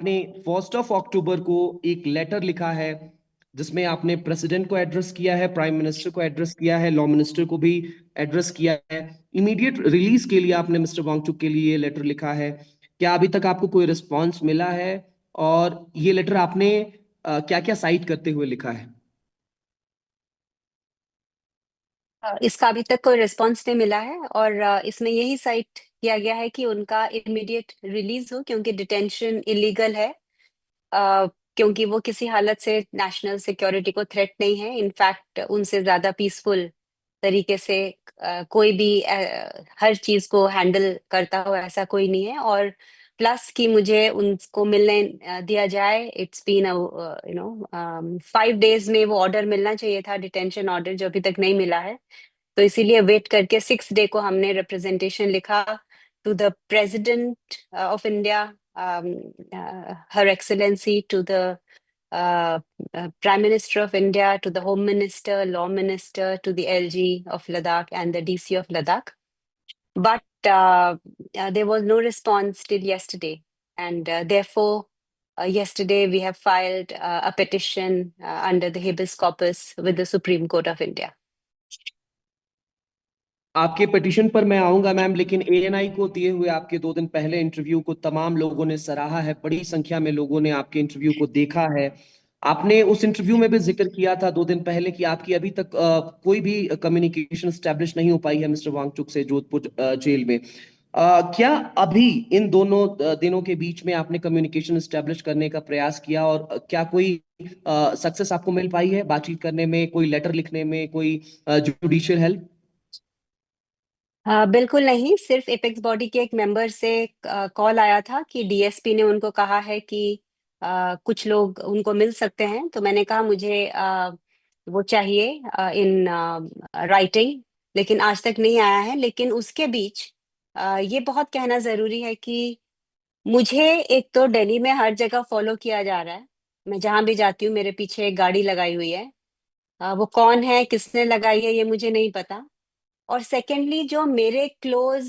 आपने 1 अक्टूबर को एक लेटर लिखा है जिसमें आपने प्रेसिडेंट को एड्रेस किया है, प्राइम मिनिस्टर को एड्रेस किया है, लॉ मिनिस्टर को भी एड्रेस किया है। इमीडिएट रिलीज के लिए आपने मिस्टर वांगचुक के लिए लेटर लिखा है। क्या अभी तक आपको कोई रिस्पॉन्स मिला है? और ये लेटर आपने क्या क्या साइट करते हुए लिखा है? इसका अभी तक कोई रिस्पांस नहीं मिला है और इसमें यही साइट किया गया है कि उनका इमीडिएट रिलीज हो, क्योंकि डिटेंशन इलीगल है। क्योंकि वो किसी हालत से नेशनल सिक्योरिटी को थ्रेट नहीं है। इनफैक्ट उनसे ज्यादा पीसफुल तरीके से कोई भी हर चीज को हैंडल करता हो ऐसा कोई नहीं है। और प्लस कि मुझे उनको मिलने दिया जाए। इट्स बीन 5 डेज में वो ऑर्डर मिलना चाहिए था, डिटेंशन ऑर्डर, जो अभी तक नहीं मिला है। तो इसीलिए वेट करके 6 डे को हमने रिप्रेजेंटेशन लिखा to the president of India, her excellency, to the Prime Minister of India, to the Home Minister, Law Minister, to the LG of Ladakh and the DC of Ladakh. But there was no response till yesterday. And therefore, yesterday we have filed a petition under the habeas corpus with the Supreme Court of India. आपके petition पर मैं आऊंगा ma'am, लेकिन ANI को दिए हुए आपके 2 दिन पहले इंटरव्यू को तमाम लोगों ने सराहा है। बड़ी संख्या में लोगों ने आपके इंटरव्यू को देखा है। आपने उस इंटरव्यू में भी जिक्र किया था 2 दिन पहले कि आपकी अभी तक कोई भी कम्युनिकेशन स्टैब्लिश नहीं हो पाई है मिस्टर वांगचुक से जोधपुर जेल में। क्या अभी इन दोनों दिनों के बीच में आपने कम्युनिकेशन स्टैब्लिश करने का प्रयास किया, और क्या कोई सक्सेस आपको मिल पाई है बातचीत करने में, कोई लेटर लिखने में, कोई जुडिशियल हेल्प? बिल्कुल नहीं। सिर्फ एपेक्स बॉडी के एक मेंबर से कॉल आया था कि डीएसपी ने उनको कहा है कि कुछ लोग उनको मिल सकते हैं। तो मैंने कहा मुझे वो चाहिए इन राइटिंग, लेकिन आज तक नहीं आया है। लेकिन उसके बीच ये बहुत कहना जरूरी है कि मुझे एक तो दिल्ली में हर जगह फॉलो किया जा रहा है। मैं जहां भी जाती हूँ मेरे पीछे एक गाड़ी लगाई हुई है। वो कौन है, किसने लगाई है, ये मुझे नहीं पता। और सेकेंडली जो मेरे क्लोज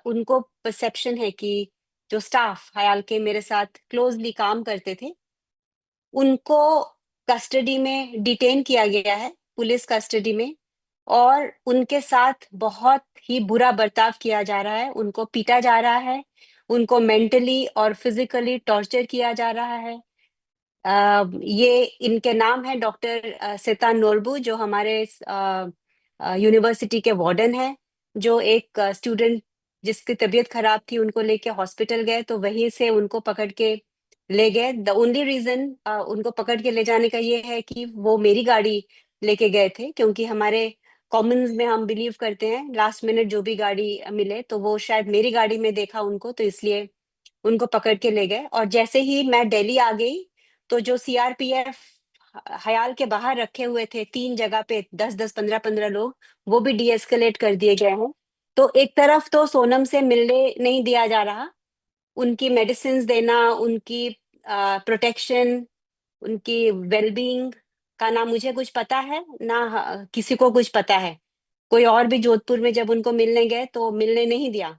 उनको परसेप्शन है कि जो स्टाफ हयाल के मेरे साथ क्लोजली काम करते थे, उनको कस्टडी में डिटेन किया गया है, पुलिस कस्टडी में। और उनके साथ बहुत ही बुरा बर्ताव किया जा रहा है, उनको पीटा जा रहा है, उनको मेंटली और फिजिकली टॉर्चर किया जा रहा है। ये इनके नाम है डॉक्टर सेतान नोरबू, जो हमारे यूनिवर्सिटी के वार्डन है, जो एक स्टूडेंट जिसकी तबीयत खराब थी उनको लेके हॉस्पिटल गए, तो वहीं से उनको पकड़ के ले गए। द ओनली रीजन उनको पकड़ के ले जाने का ये है कि वो मेरी गाड़ी लेके गए थे, क्योंकि हमारे कॉमन्स में हम बिलीव करते हैं लास्ट मिनट जो भी गाड़ी मिले, तो वो शायद मेरी गाड़ी में देखा उनको, तो इसलिए उनको पकड़ के ले गए। और जैसे ही मैं दिल्ली आ गई, तो जो सीआरपीएफ हयाल के बाहर रखे हुए थे 3 जगह पे 10-10, 15-15 लोग, वो भी डीएस्केलेट कर दिए गए हैं। तो एक तरफ तो सोनम से मिलने नहीं दिया जा रहा, उनकी मेडिसिन देना, उनकी प्रोटेक्शन, उनकी वेलबींग का ना मुझे कुछ पता है ना किसी को कुछ पता है। कोई और भी जोधपुर में जब उनको मिलने गए तो मिलने नहीं दिया।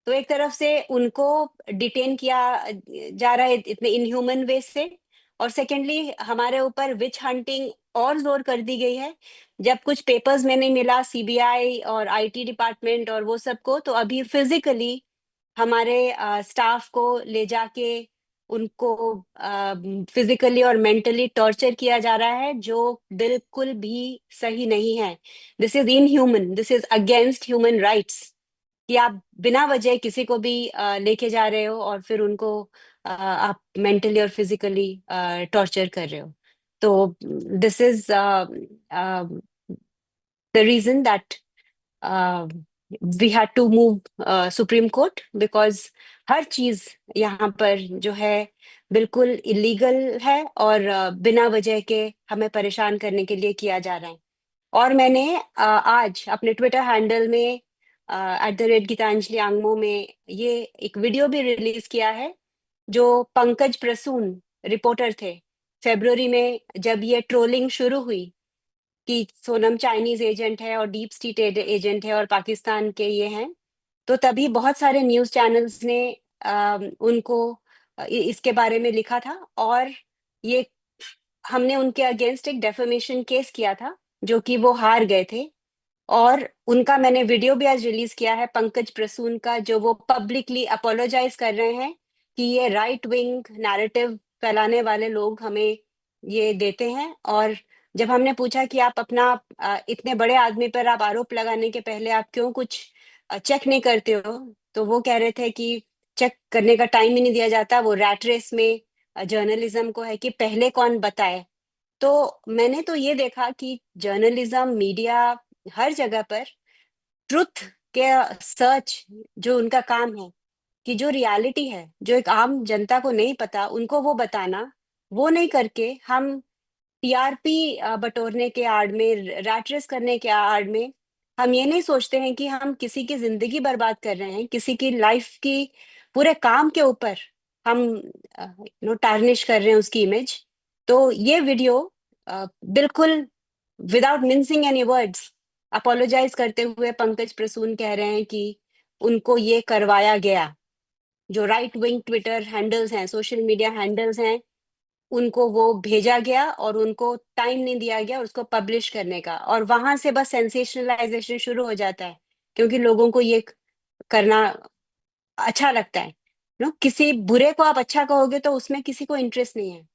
तो एक तरफ से उनको डिटेन किया जा रहा है इतने इनह्यूमन वे से, और सेकेंडली हमारे ऊपर विच हंटिंग और जोर कर दी गई है। जब कुछ पेपर्स में नहीं मिला सीबीआई और आईटी डिपार्टमेंट और वो सबको, तो अभी फिजिकली हमारे स्टाफ को ले जाके उनको फिजिकली और मेंटली टॉर्चर किया जा रहा है, जो बिल्कुल भी सही नहीं है। This is inhuman, this is against human rights, कि आप बिना वजह किसी को भी लेके जा रहे हो और फिर उनको आप मेंटली और फिजिकली टॉर्चर कर रहे हो। तो this is the reason that we had to move Supreme Court, because हर चीज यहाँ पर जो है बिल्कुल इलीगल है और बिना वजह के हमें परेशान करने के लिए किया जा रहा है। और मैंने आज अपने ट्विटर हैंडल में @गीतांजलि आंगमो में ये एक वीडियो भी रिलीज किया है, जो पंकज प्रसून रिपोर्टर थे। फेब्रुवरी में जब ये ट्रोलिंग शुरू हुई कि सोनम चाइनीज एजेंट है और डीप स्टेट एजेंट है और पाकिस्तान के ये हैं, तो तभी बहुत सारे न्यूज चैनल्स ने उनको इसके बारे में लिखा था, और ये हमने उनके अगेंस्ट एक डेफेमेशन केस किया था जो कि वो हार गए थे। और उनका मैंने वीडियो भी आज रिलीज किया है, पंकज प्रसून का, जो वो पब्लिकली अपोलोजाइज कर रहे हैं कि ये राइट विंग नैरेटिव फैलाने वाले लोग हमें ये देते हैं। और जब हमने पूछा कि आप अपना इतने बड़े आदमी पर आप आरोप लगाने के पहले आप क्यों कुछ चेक नहीं करते हो, तो वो कह रहे थे कि चेक करने का टाइम ही नहीं दिया जाता, वो रैट रेस में जर्नलिज्म को है कि पहले कौन बताए। तो मैंने तो ये देखा कि जर्नलिज्म, मीडिया, हर जगह पर ट्रुथ के सर्च जो उनका काम है, कि जो रियलिटी है जो एक आम जनता को नहीं पता उनको वो बताना, वो नहीं करके हम टीआरपी बटोरने के आड़ में, रैट रेस करने के आड़ में, हम ये नहीं सोचते हैं कि हम किसी की जिंदगी बर्बाद कर रहे हैं, किसी की लाइफ की पूरे काम के ऊपर हम टार्निश कर रहे हैं उसकी इमेज। तो ये वीडियो बिल्कुल without mincing any words apologise करते हुए पंकज प्रसून कह रहे हैं कि उनको ये करवाया गया। जो राइट विंग ट्विटर हैंडल्स हैं, सोशल मीडिया हैंडल्स हैं, उनको वो भेजा गया और उनको टाइम नहीं दिया गया उसको पब्लिश करने का, और वहां से बस सेंसेशनलाइजेशन शुरू हो जाता है, क्योंकि लोगों को ये करना अच्छा लगता है। किसी बुरे को आप अच्छा कहोगे तो उसमें किसी को इंटरेस्ट नहीं है,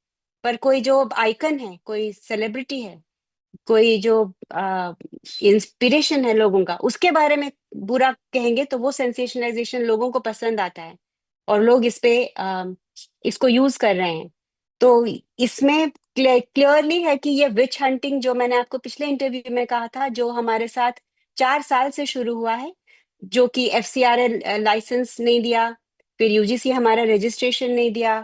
पर कोई जो आइकन है, कोई सेलिब्रिटी है, कोई जो इंस्पिरेशन है लोगों का, उसके बारे में बुरा कहेंगे तो वो सेंसेशनलाइजेशन लोगों को पसंद आता है, और लोग इस पे इसको यूज कर रहे हैं। तो इसमें क्लियरली है कि ये विच हंटिंग, जो मैंने आपको पिछले इंटरव्यू में कहा था, जो हमारे साथ 4 साल से शुरू हुआ है, जो कि एफसीआरए लाइसेंस नहीं दिया, फिर यूजीसी हमारा रजिस्ट्रेशन नहीं दिया,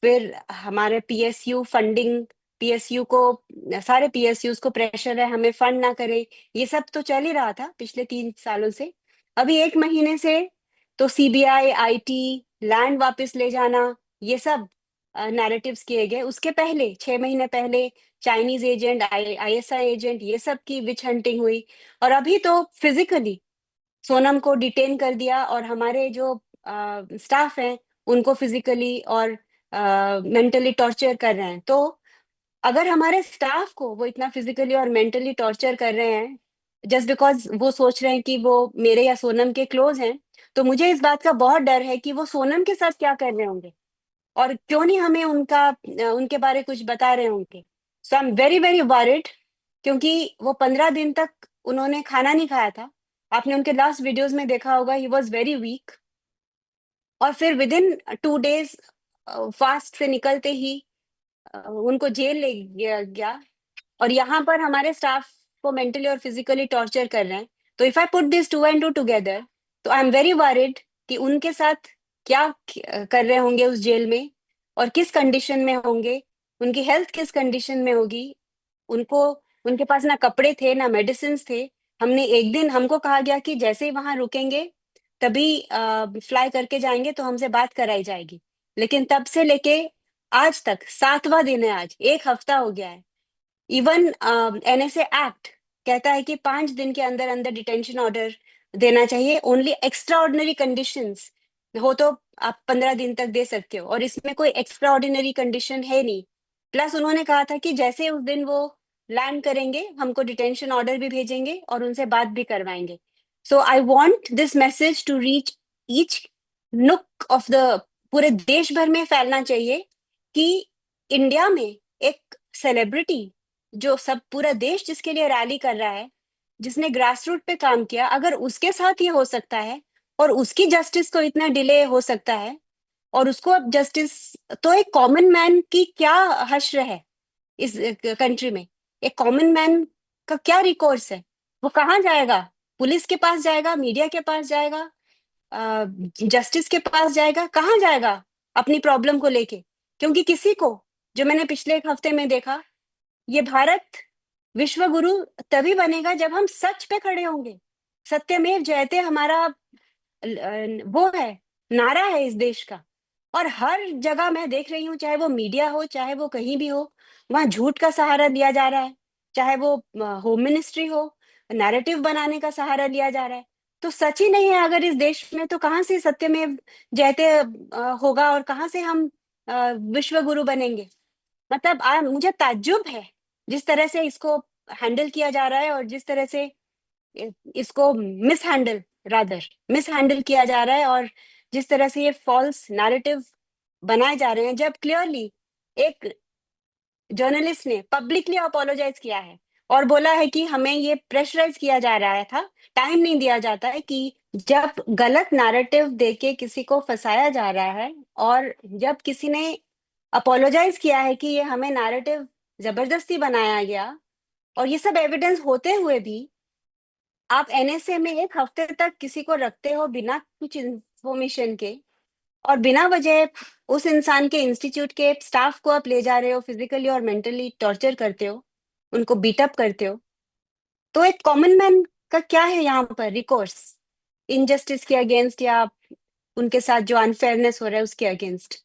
फिर हमारे पीएसयू फंडिंग, पीएसयू को, सारे पीएसयूज को प्रेशर है हमें फंड ना करे, ये सब तो चल ही रहा था पिछले 3 सालों से। अभी 1 महीने से तो सीबीआई, आईटी, लैंड वापस ले जाना, ये सब नैरेटिव्स किए गए। उसके पहले 6 महीने पहले चाइनीज एजेंट, आईएसआई एजेंट, ये सब की विच हंटिंग हुई। और अभी तो फिजिकली सोनम को डिटेन कर दिया, और हमारे जो स्टाफ हैं उनको फिजिकली और मेंटली टॉर्चर कर रहे हैं। तो अगर हमारे स्टाफ को वो इतना फिजिकली और मेंटली टॉर्चर कर रहे हैं जस्ट बिकॉज वो सोच रहे हैं कि वो मेरे या सोनम के क्लोज हैं, तो मुझे इस बात का बहुत डर है कि वो सोनम के साथ क्या कर रहे होंगे, और क्यों नहीं हमें उनके बारे कुछ बता रहे होंगे। So I am very very worried, क्योंकि वो 15 दिन तक उन्होंने खाना नहीं खाया था। आपने उनके लास्ट वीडियोस में देखा होगा, ही वॉज वेरी वीक। और फिर विद इन 2 डेज फास्ट से निकलते ही उनको जेल ले गया। और यहाँ पर हमारे स्टाफ को मेंटली और फिजिकली टॉर्चर कर रहे हैं। तो if I put this 2 and 2 together, तो आई एम वेरी वरिड कि उनके साथ क्या कर रहे होंगे उस जेल में, और किस कंडीशन में होंगे, उनकी हेल्थ किस कंडीशन में होगी। उनको, उनके पास ना कपड़े थे ना मेडिसिन थे। हमने एक दिन, हमको कहा गया कि जैसे ही वहां रुकेंगे तभी फ्लाई करके जाएंगे तो हमसे बात कराई जाएगी, लेकिन तब से लेके आज तक 7वां दिन है, आज 1 हफ्ता हो गया है। इवन एनएसए एक्ट कहता है कि 5 दिन के अंदर अंदर डिटेंशन ऑर्डर देना चाहिए, ओनली एक्स्ट्रा ऑर्डिनरी कंडीशंस हो तो आप 15 दिन तक दे सकते हो, और इसमें कोई एक्स्ट्रा ऑर्डिनरी कंडीशन है नहीं। प्लस उन्होंने कहा था कि जैसे उस दिन वो लैंड करेंगे हमको डिटेंशन ऑर्डर भी भेजेंगे और उनसे बात भी करवाएंगे। So I want this message to reach each nook of the, पूरे देश भर में फैलना चाहिए कि इंडिया में एक सेलिब्रिटी, जो सब पूरा देश जिसके लिए रैली कर रहा है, जिसने ग्रास रूट पे काम किया, अगर उसके साथ ये हो सकता है और उसकी जस्टिस को इतना डिले हो सकता है, और उसको अब जस्टिस, तो एक कॉमन मैन की क्या हश्र है इस कंट्री में। एक कॉमन मैन का क्या रिकोर्स है, वो कहाँ जाएगा? पुलिस के पास जाएगा, मीडिया के पास जाएगा, जस्टिस के पास जाएगा, कहाँ जाएगा अपनी प्रॉब्लम को लेके? क्योंकि किसी को, जो मैंने पिछले 1 हफ्ते में देखा, ये भारत विश्व गुरु तभी बनेगा जब हम सच पे खड़े होंगे। सत्यमेव जयते हमारा वो है, नारा है इस देश का। और हर जगह मैं देख रही हूँ, चाहे वो मीडिया हो, चाहे वो कहीं भी हो, वहां झूठ का सहारा लिया जा रहा है। चाहे वो होम मिनिस्ट्री हो, नैरेटिव बनाने का सहारा लिया जा रहा है। तो सच ही नहीं है अगर इस देश में, तो कहाँ से सत्यमेव जयते होगा, और कहाँ से हम विश्व गुरु बनेंगे? मतलब मुझे ताज्जुब है जिस तरह से इसको हैंडल किया जा रहा है, और जिस तरह से इसको मिस हैंडल किया जा रहा है, और जिस तरह से ये फॉल्स नैरेटिव बनाए जा रहे हैं, जब क्लियरली एक जर्नलिस्ट ने पब्लिकली अपोलोजाइज किया है और बोला है कि हमें ये प्रेशराइज किया जा रहा था, टाइम नहीं दिया जाता है, कि जब गलत नैरेटिव देके किसी को फंसाया जा रहा है, और जब किसी ने अपोलोजाइज किया है कि ये हमें नैरेटिव जबरदस्ती बनाया गया, और ये सब एविडेंस होते हुए भी आप एनएसए में एक हफ्ते तक किसी को रखते हो बिना कुछ इंफॉर्मेशन के, और बिना वजह उस इंसान के इंस्टीट्यूट के स्टाफ को आप ले जा रहे हो, फिजिकली और मेंटली टॉर्चर करते हो, उनको बीटअप करते हो। तो एक कॉमन मैन का क्या है यहाँ पर रिकोर्स, इनजस्टिस के अगेंस्ट, या उनके साथ जो अनफेयरनेस हो रहा है उसके अगेंस्ट?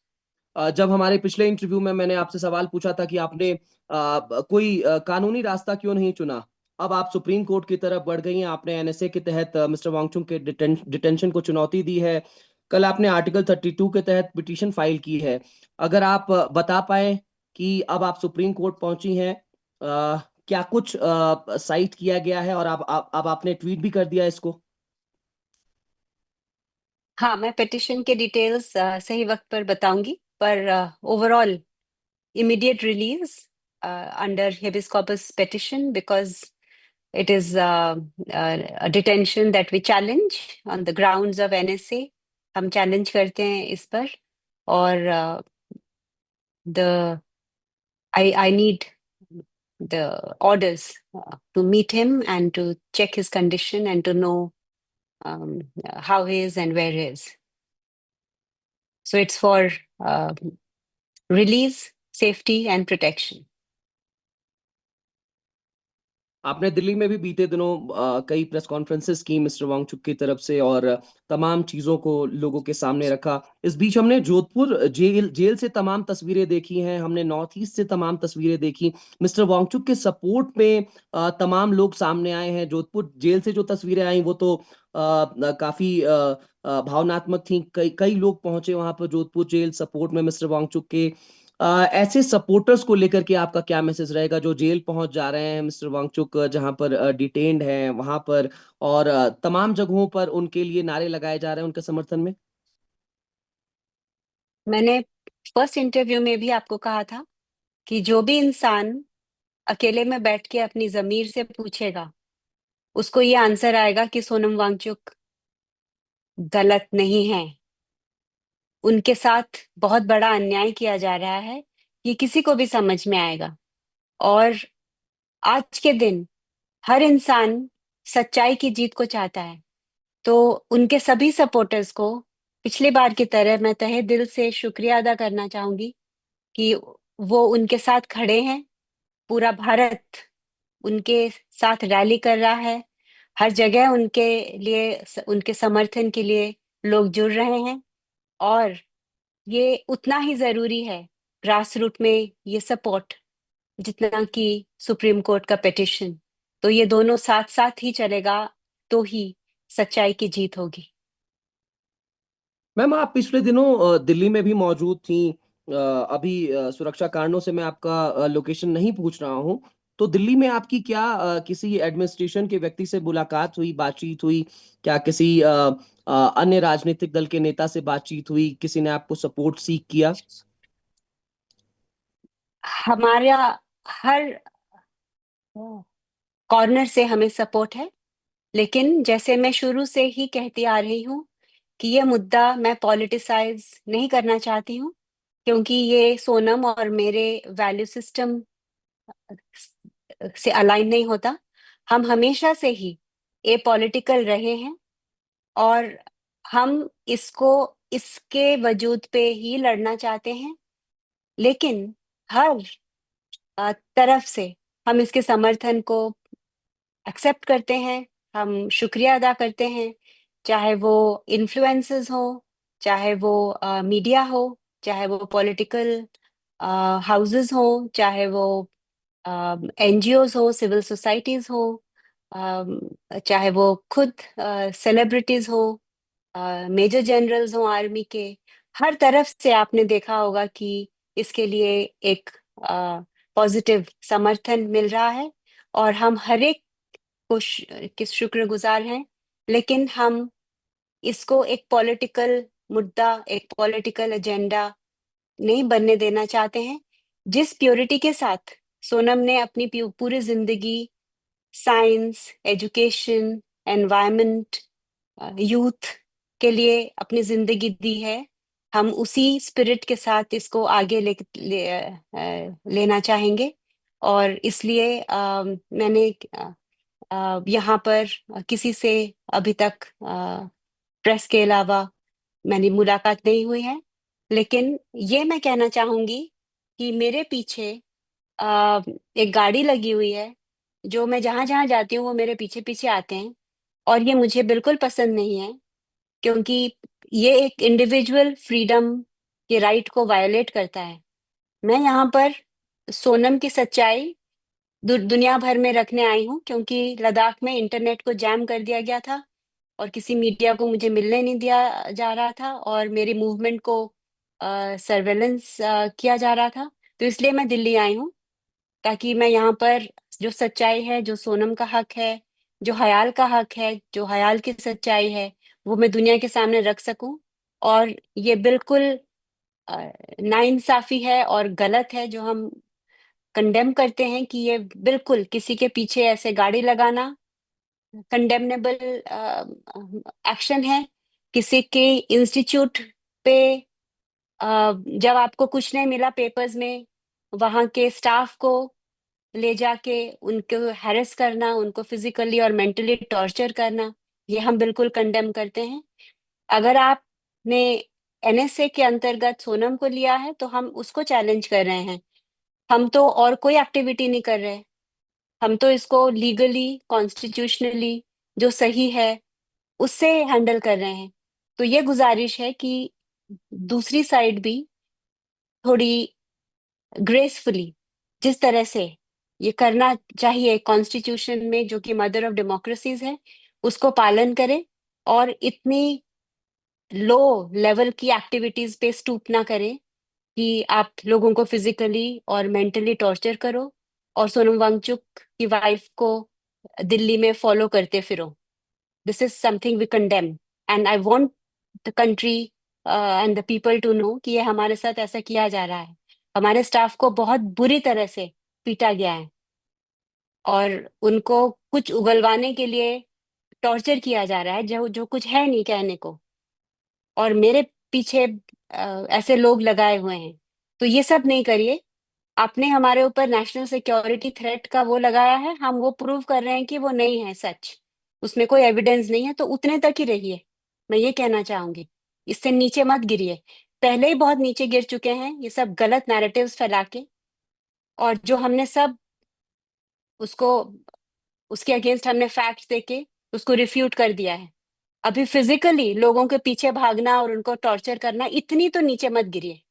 जब हमारे पिछले इंटरव्यू में मैंने आपसे सवाल पूछा था कि आपने कोई कानूनी रास्ता क्यों नहीं चुना, अब आप सुप्रीम कोर्ट की तरफ बढ़ गई हैं। आपने एनएसए के तहत मिस्टर वांगचुक के डिटेंशन को चुनौती दी है। कल आपने आर्टिकल 32 के तहत पिटीशन फाइल की है। अगर आप बता पाए कि अब आप सुप्रीम कोर्ट पहुंची हैं, क्या कुछ साइट किया गया है, और अब आपने ट्वीट भी कर दिया इसको? हाँ, मैं पिटिशन के डिटेल्स सही वक्त पर बताऊंगी, पर overall immediate release under habeas corpus petition, because it is a detention that we challenge on the grounds of NSA. हम challenge करते हैं इस पर, और the I need the orders to meet him and to check his condition and to know how he is and where he is. So it's for uh, release, safety and protection. आपने दिल्ली में भी बीते दिनों कई press conferences की mister Wangchuck की तरफ से, और तमाम चीजों को लोगों के सामने रखा। इस बीच हमने जोधपुर जेल से तमाम तस्वीरें देखी हैं, हमने नॉर्थ ईस्ट से तमाम तस्वीरें देखी। मिस्टर वांगचुक के सपोर्ट में तमाम लोग सामने आए हैं। जोधपुर जेल से जो तस्वीरें आई वो तो काफी भावनात्मक थी। कई कई लोग पहुंचे वहां पर जोधपुर जेल सपोर्ट में मिस्टर वांगचुक के। ऐसे सपोर्टर्स को लेकर के आपका क्या मैसेज रहेगा जो जेल पहुंच जा रहे हैं मिस्टर वांगचुक, जहां पर डिटेन्ड हैं वहां पर, और तमाम जगहों पर उनके लिए नारे लगाए जा रहे हैं उनके समर्थन में? मैंने फर्स्ट इंटरव्यू में भी आपको कहा था कि जो भी इंसान अकेले में बैठ के अपनी जमीर से पूछेगा, उसको ये आंसर आएगा कि सोनम वांगचुक गलत नहीं है, उनके साथ बहुत बड़ा अन्याय किया जा रहा है, ये किसी को भी समझ में आएगा। और आज के दिन हर इंसान सच्चाई की जीत को चाहता है। तो उनके सभी सपोर्टर्स को पिछली बार की तरह मैं तहे दिल से शुक्रिया अदा करना चाहूंगी कि वो उनके साथ खड़े हैं। पूरा भारत उनके साथ रैली कर रहा है, हर जगह उनके लिए, उनके समर्थन के लिए लोग जुड़ रहे हैं, और ये उतना ही जरूरी है ग्रास रूट में ये सपोर्ट, जितना कि सुप्रीम कोर्ट का पिटिशन। तो ये दोनों साथ साथ ही चलेगा, तो ही सच्चाई की जीत होगी। मैम, आप पिछले दिनों दिल्ली में भी मौजूद थी। अभी सुरक्षा कारणों से मैं आपका लोकेशन नहीं पूछ रहा हूँ। तो दिल्ली में आपकी क्या किसी एडमिनिस्ट्रेशन के व्यक्ति से मुलाकात हुई, बातचीत हुई? क्या किसी अन्य राजनीतिक दल के नेता से बातचीत हुई? किसी ने आपको सपोर्ट सीक किया? हमारा हर कॉर्नर से हमें सपोर्ट है, लेकिन जैसे मैं शुरू से ही कहती आ रही हूँ कि ये मुद्दा मैं पॉलिटिसाइज नहीं करना चाहती हूँ, क्योंकि ये सोनम और मेरे वैल्यू सिस्टम से अलाइन नहीं होता। हम हमेशा से ही ए पॉलिटिकल रहे हैं, और हम इसको इसके वजूद पे ही लड़ना चाहते हैं, लेकिन हर तरफ से हम इसके समर्थन को एक्सेप्ट करते हैं, हम शुक्रिया अदा करते हैं। चाहे वो इन्फ्लुएंसेस हो, चाहे वो मीडिया हो, चाहे वो पॉलिटिकल हाउसेस हो, चाहे वो एनजीओज हो, सिविल सोसाइटीज हो, चाहे वो खुद सेलिब्रिटीज हो, मेजर जनरल्स हो आर्मी के, हर तरफ से आपने देखा होगा कि इसके लिए एक पॉजिटिव समर्थन मिल रहा है, और हम हर एक को के शुक्रगुजार हैं। लेकिन हम इसको एक पॉलिटिकल मुद्दा, एक पॉलिटिकल एजेंडा नहीं बनने देना चाहते हैं। जिस प्योरिटी के साथ सोनम ने अपनी पूरी जिंदगी साइंस, एजुकेशन, एनवायरनमेंट, यूथ के लिए अपनी जिंदगी दी है, हम उसी स्पिरिट के साथ इसको आगे लेना चाहेंगे। और इसलिए मैंने यहाँ पर किसी से अभी तक प्रेस के अलावा मेरी मुलाकात नहीं हुई है। लेकिन ये मैं कहना चाहूंगी कि मेरे पीछे एक गाड़ी लगी हुई है, जो मैं जहां जहां जाती हूँ वो मेरे पीछे पीछे आते हैं, और ये मुझे बिल्कुल पसंद नहीं है, क्योंकि ये एक इंडिविजुअल फ्रीडम के राइट को वायलेट करता है। मैं यहाँ पर सोनम की सच्चाई दुनिया भर में रखने आई हूँ, क्योंकि लद्दाख में इंटरनेट को जैम कर दिया गया था और किसी मीडिया को मुझे मिलने नहीं दिया जा रहा था, और मेरी मूवमेंट को सर्वेलेंस किया जा रहा था। तो इसलिए मैं दिल्ली आई हूँ, ताकि मैं यहाँ पर जो सच्चाई है, जो सोनम का हक है, जो हयाल का हक है, जो हयाल की सच्चाई है, वो मैं दुनिया के सामने रख सकूं। और ये बिल्कुल नाइंसाफी है और गलत है जो हम कंडेम करते हैं, कि ये बिल्कुल किसी के पीछे ऐसे गाड़ी लगाना कंडेमनेबल एक्शन है। किसी के इंस्टीट्यूट पे जब आपको कुछ नहीं मिला पेपर्स में, वहां के स्टाफ को ले जाके उनको हैरेस करना, उनको फिजिकली और मेंटली टॉर्चर करना, ये हम बिल्कुल कंडेम करते हैं। अगर आपने एनएसए के अंतर्गत सोनम को लिया है तो हम उसको चैलेंज कर रहे हैं। हम तो और कोई एक्टिविटी नहीं कर रहे, हम तो इसको लीगली, कॉन्स्टिट्यूशनली जो सही है उससे हैंडल कर रहे हैं। तो ये गुजारिश है कि दूसरी साइड भी थोड़ी ग्रेसफुली, जिस तरह से ये करना चाहिए कॉन्स्टिट्यूशन में, जो कि मदर ऑफ डेमोक्रेसीज है, उसको पालन करे, और इतनी लो लेवल की एक्टिविटीज पे स्टूप ना करें कि आप लोगों को फिजिकली और मेंटली टॉर्चर करो और सोनम वांगचुक की वाइफ को दिल्ली में फॉलो करते फिरो। This is something we condemn, and I want the country and the people to know कि ये हमारे साथ ऐसा किया जा रहा है। हमारे स्टाफ को बहुत बुरी तरह से पीटा गया है, और उनको कुछ उगलवाने के लिए टॉर्चर किया जा रहा है, जो जो कुछ है नहीं कहने को, और मेरे पीछे ऐसे लोग लगाए हुए हैं। तो ये सब नहीं करिए। आपने हमारे ऊपर नेशनल सिक्योरिटी थ्रेट का वो लगाया है, हम वो प्रूव कर रहे हैं कि वो नहीं है सच, उसमें कोई एविडेंस नहीं है, तो उतने तक ही रहिए। मैं ये कहना चाहूंगी, इससे नीचे मत गिरिए। पहले ही बहुत नीचे गिर चुके हैं ये सब गलत नैरेटिव्स फैला के, और जो हमने सब उसको, उसके अगेंस्ट हमने फैक्ट्स देके उसको रिफ्यूट कर दिया है। अभी फिजिकली लोगों के पीछे भागना और उनको टॉर्चर करना, इतनी तो नीचे मत गिरिए।